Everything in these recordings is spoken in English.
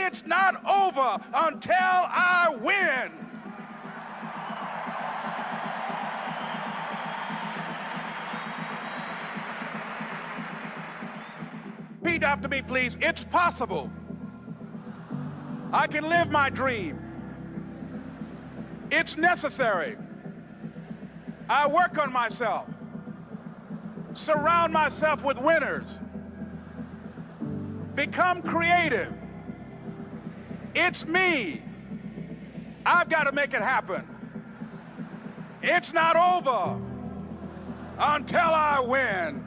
it's not over until I win. Repeat after me, please. It's possible. I can live my dream. It's necessary. I work on myself. Surround myself with winners. Become creative. It's me. I've got to make it happen. It's not over until I win.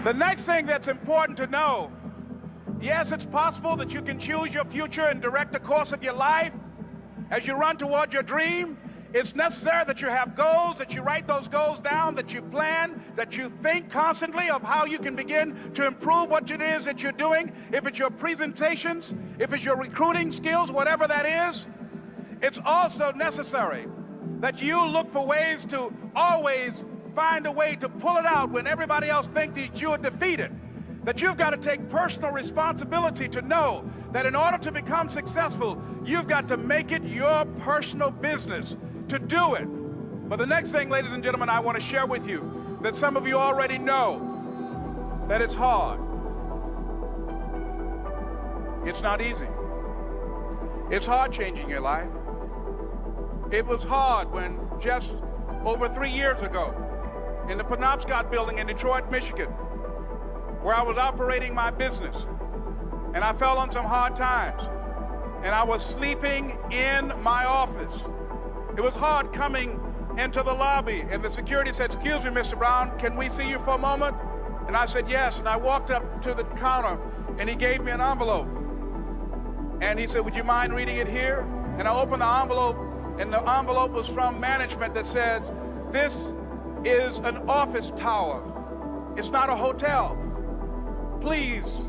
The next thing that's important to know, yes, it's possible that you can choose your future and direct the course of your life as you run toward your dream. It's necessary that you have goals, that you write those goals down, that you plan, that you think constantly of how you can begin to improve what it is that you're doing. If it's your presentations, if it's your recruiting skills, whatever that is, it's also necessary that you look for ways to always find a way to pull it out when everybody else thinks that you're defeated. That you've got to take personal responsibility to know that in order to become successful, you've got to make it your personal business to do it. But the next thing, ladies and gentlemen, I want to share with you that some of you already know that it's hard. It's not easy. It's hard changing your life. It was hard when just over 3 years ago, in the Penobscot building in Detroit, Michigan, where I was operating my business, and I fell on some hard times, and I was sleeping in my office. It was hard coming into the lobby, and the security said, "Excuse me, Mr. Brown, can we see you for a moment?" And I said, "Yes," and I walked up to the counter, and he gave me an envelope, and he said, "Would you mind reading it here?" And I opened the envelope, and the envelope was from management that said, "This is an office tower. It's not a hotel. Please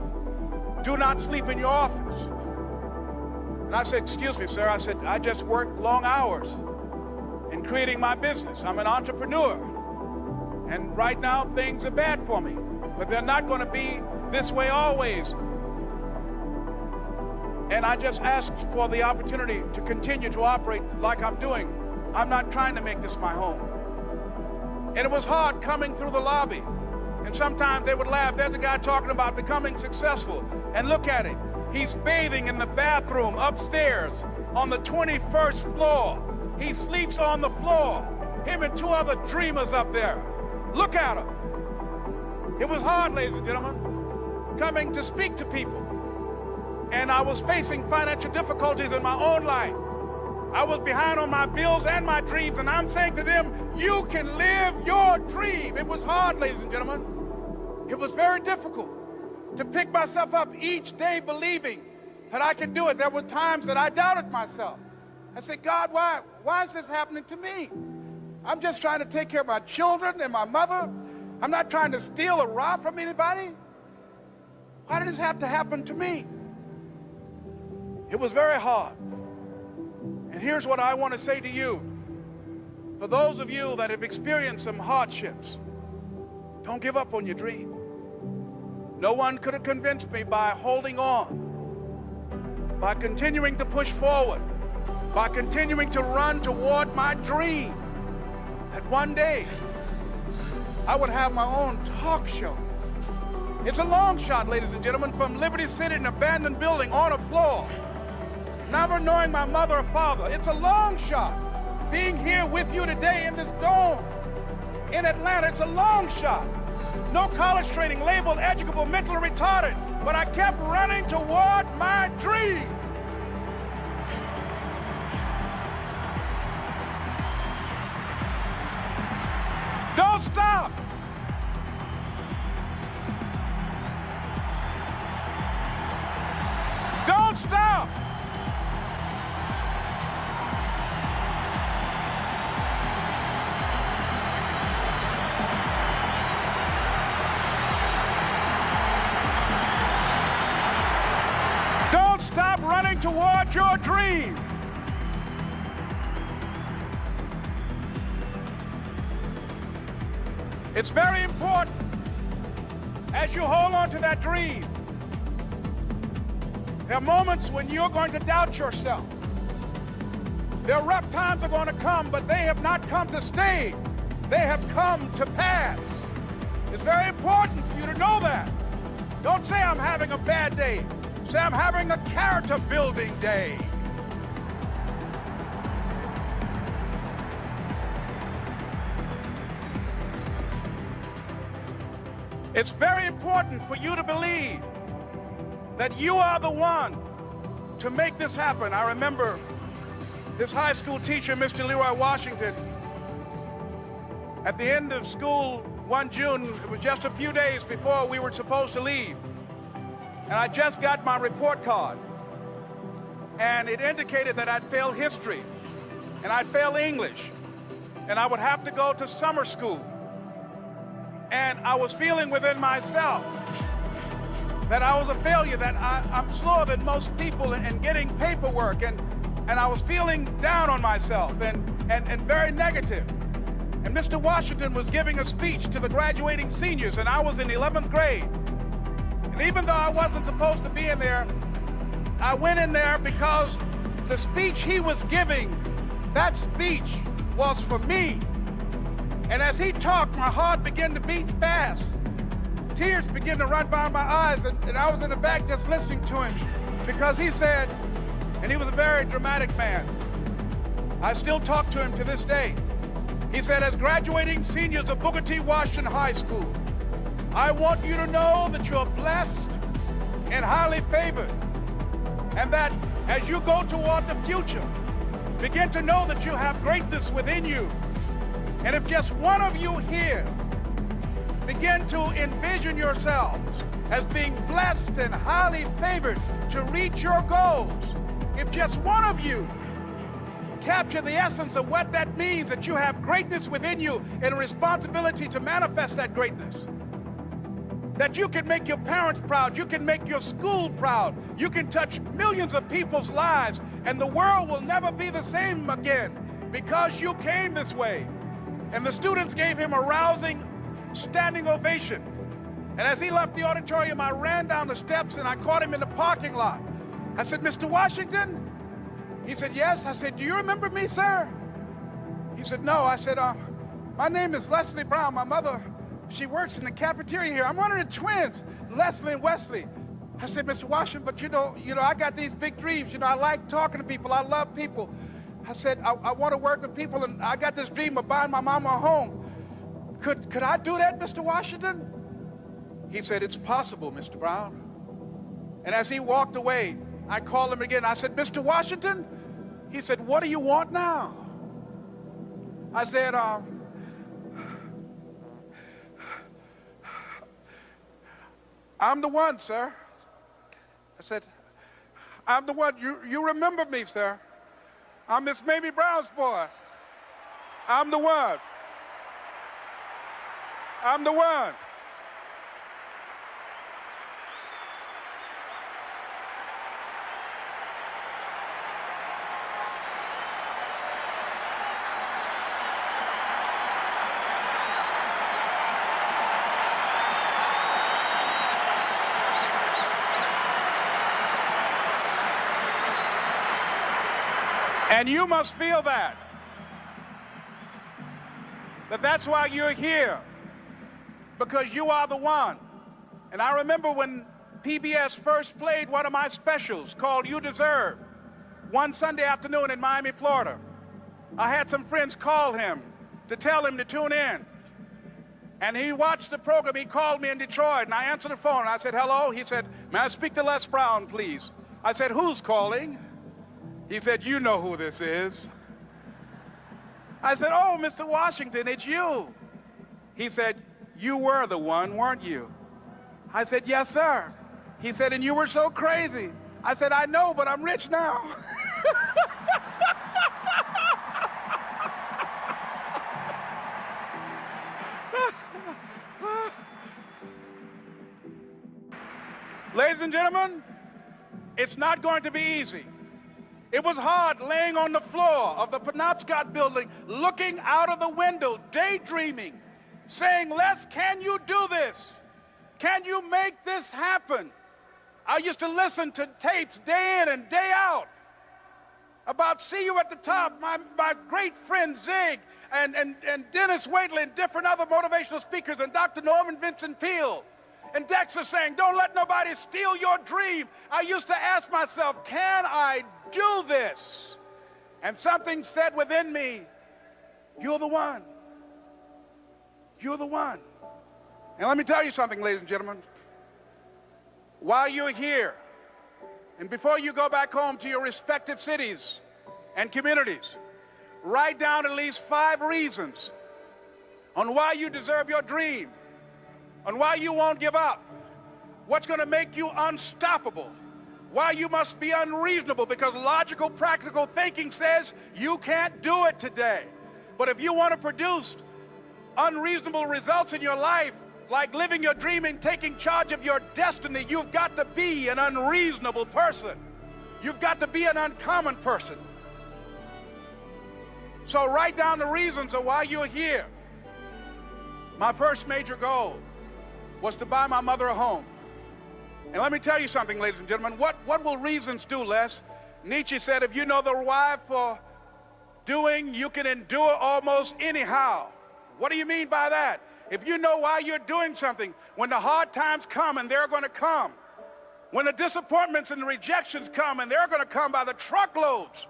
do not sleep in your office." And I said, "Excuse me, sir." I said, "I just work long hours in creating my business. I'm an entrepreneur. And right now things are bad for me, but they're not going to be this way always. And I just asked for the opportunity to continue to operate like I'm doing. I'm not trying to make this my home." And it was hard coming through the lobby. And sometimes they would laugh. There's a guy talking about becoming successful. And look at him. He's bathing in the bathroom upstairs on the 21st floor. He sleeps on the floor. Him and 2 other dreamers up there. Look at him. It was hard, ladies and gentlemen, coming to speak to people. And I was facing financial difficulties in my own life. I was behind on my bills and my dreams, and I'm saying to them, you can live your dream. It was hard, ladies and gentlemen. It was very difficult to pick myself up each day believing that I could do it. There were times that I doubted myself. I said, "God, why is this happening to me? I'm just trying to take care of my children and my mother. I'm not trying to steal or rob from anybody. Why did this have to happen to me?" It was very hard. And here's what I want to say to you. For those of you that have experienced some hardships, don't give up on your dream. No one could have convinced me by holding on, by continuing to push forward, by continuing to run toward my dream, that one day I would have my own talk show. It's a long shot, ladies and gentlemen, from Liberty City, an abandoned building on a floor, never knowing my mother or father. It's a long shot. Being here with you today in this dome in Atlanta, it's a long shot. No college training, labeled educable, mentally retarded, but I kept running toward my dream. Don't stop. Don't stop. Don't stop running toward your dream. It's very important as you hold on to that dream. There are moments when you're going to doubt yourself. There are rough times are going to come, but they have not come to stay. They have come to pass. It's very important for you to know that. Don't say I'm having a bad day. Say I'm having a character building day. It's very important for you to believe that you are the one to make this happen. I remember this high school teacher, Mr. Leroy Washington, at the end of school one June, it was just a few days before we were supposed to leave, and I just got my report card, and it indicated that I'd failed history, and I'd failed English, and I would have to go to summer school. And I was feeling within myself that I was a failure, that I'm slower than most people in getting paperwork, and I was feeling down on myself and very negative. And Mr. Washington was giving a speech to the graduating seniors, and I was in 11th grade. And even though I wasn't supposed to be in there, I went in there because the speech he was giving, that speech was for me. And as he talked, my heart began to beat fast. Tears began to run by my eyes, and I was in the back just listening to him because he said, and he was a very dramatic man. I still talk to him to this day. He said, as graduating seniors of Booker T. Washington High School, I want you to know that you're blessed and highly favored, and that as you go toward the future, begin to know that you have greatness within you. And if just one of you here begin to envision yourselves as being blessed and highly favored to reach your goals, if just one of you capture the essence of what that means, that you have greatness within you and a responsibility to manifest that greatness, that you can make your parents proud, you can make your school proud, you can touch millions of people's lives, and the world will never be the same again because you came this way. And the students gave him a rousing standing ovation. And as he left the auditorium, I ran down the steps and I caught him in the parking lot. I said, Mr. Washington? He said, yes. I said, do you remember me, sir? He said, no. I said, my name is Leslie Brown. My mother, she works in the cafeteria here. I'm one of the twins, Leslie and Wesley. I said, Mr. Washington, but you know, I got these big dreams. You know, I like talking to people. I love people. I said, I want to work with people, and I got this dream of buying my mama a home. Could I do that, Mr. Washington? He said, it's possible, Mr. Brown. And as he walked away, I called him again. I said, Mr. Washington? He said, what do you want now? I said, I'm the one, sir. I said, I'm the one. You remember me, sir. I'm Miss Mamie Brown's boy. I'm the one. I'm the one. And you must feel that that's why you're here, because you are the one. And I remember when PBS first played one of my specials called You Deserve, one Sunday afternoon in Miami, Florida. I had some friends call him to tell him to tune in. And he watched the program. He called me in Detroit, and I answered the phone. I said, hello. He said, may I speak to Les Brown, please? I said, who's calling? He said, you know who this is. I said, oh, Mr. Washington, it's you. He said, you were the one, weren't you? I said, yes, sir. He said, and you were so crazy. I said, I know, but I'm rich now. Ladies and gentlemen, it's not going to be easy. It was hard laying on the floor of the Penobscot building, looking out of the window, daydreaming, saying, Les, can you do this? Can you make this happen? I used to listen to tapes day in and day out about See You at the Top, my great friend Zig and Dennis Waitley and different other motivational speakers, and Dr. Norman Vincent Peale and Dexter saying, don't let nobody steal your dream. I used to ask myself, can I do this? And something said within me, you're the one. You're the one. And let me tell you something, ladies and gentlemen. While you're here, and before you go back home to your respective cities and communities, write down at least 5 reasons on why you deserve your dream, on why you won't give up, what's going to make you unstoppable, why you must be unreasonable, because logical, practical thinking says you can't do it today. But if you want to produce unreasonable results in your life, like living your dream and taking charge of your destiny, you've got to be an unreasonable person. You've got to be an uncommon person. So write down the reasons of why you're here. My first major goal was to buy my mother a home. And let me tell you something, ladies and gentlemen. What will reasons do, Les? Nietzsche said, if you know the why for doing, you can endure almost anyhow. What do you mean by that? If you know why you're doing something, when the hard times come, and they're going to come, when the disappointments and the rejections come, and they're going to come by the truckloads,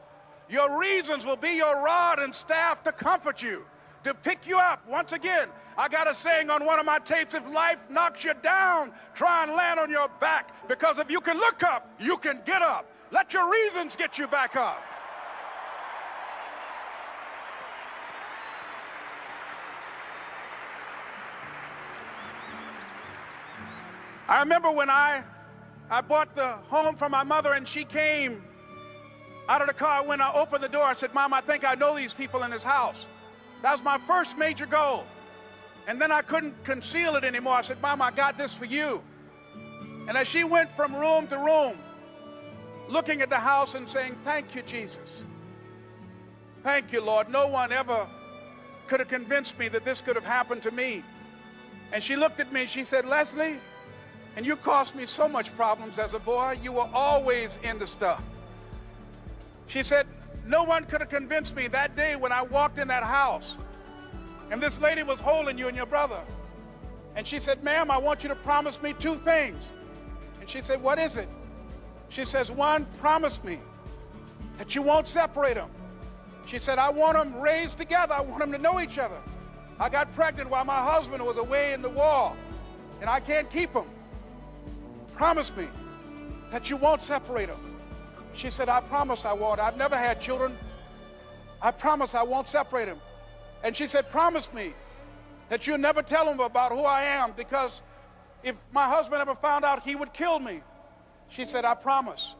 your reasons will be your rod and staff to comfort you, to pick you up. Once again, I got a saying on one of my tapes, if life knocks you down, try and land on your back, because if you can look up, you can get up. Let your reasons get you back up. I remember when I bought the home for my mother, and she came out of the car. When I opened the door, I said, Mom, I think I know these people in this house. That was my first major goal. And then I couldn't conceal it anymore. I said, Mom, I got this for you. And as she went from room to room, looking at the house and saying, thank you, Jesus. Thank you, Lord. No one ever could have convinced me that this could have happened to me. And she looked at me and she said, Leslie, and you caused me so much problems as a boy. You were always into stuff. She said, no one could have convinced me that day when I walked in that house and this lady was holding you and your brother. And she said, ma'am, I want you to promise me 2 things. And she said, what is it? She says, 1, promise me that you won't separate them. She said, I want them raised together. I want them to know each other. I got pregnant while my husband was away in the war, and I can't keep them. Promise me that you won't separate them. She said, I promise I won't. I've never had children. I promise I won't separate them. And she said, promise me that you'll never tell them about who I am, because if my husband ever found out, he would kill me. She said, I promise.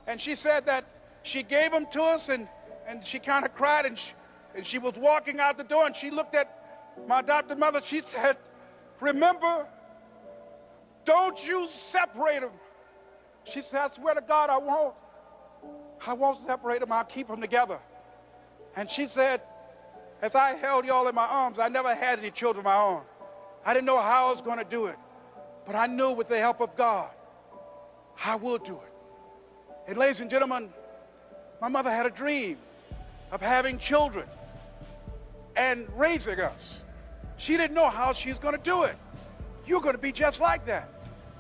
And she said that she gave them to us, and she kind of cried, and she was walking out the door, and she looked at my adopted mother. She said, remember, don't you separate them. She said, I swear to God, I won't separate them. I'll keep them together. And she said, as I held y'all in my arms, I never had any children of my own. I didn't know how I was going to do it, but I knew with the help of God, I will do it. And ladies and gentlemen, my mother had a dream of having children and raising us. She didn't know how she was going to do it. You're going to be just like that.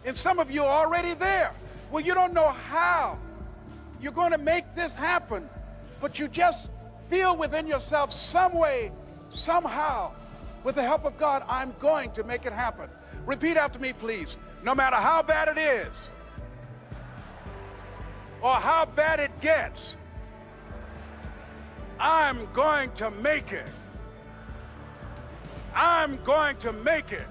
And some of you are already there. Well, you don't know how you're going to make this happen, but you just feel within yourself some way, somehow, with the help of God, I'm going to make it happen. Repeat after me, please. No matter how bad it is, or how bad it gets, I'm going to make it. I'm going to make it.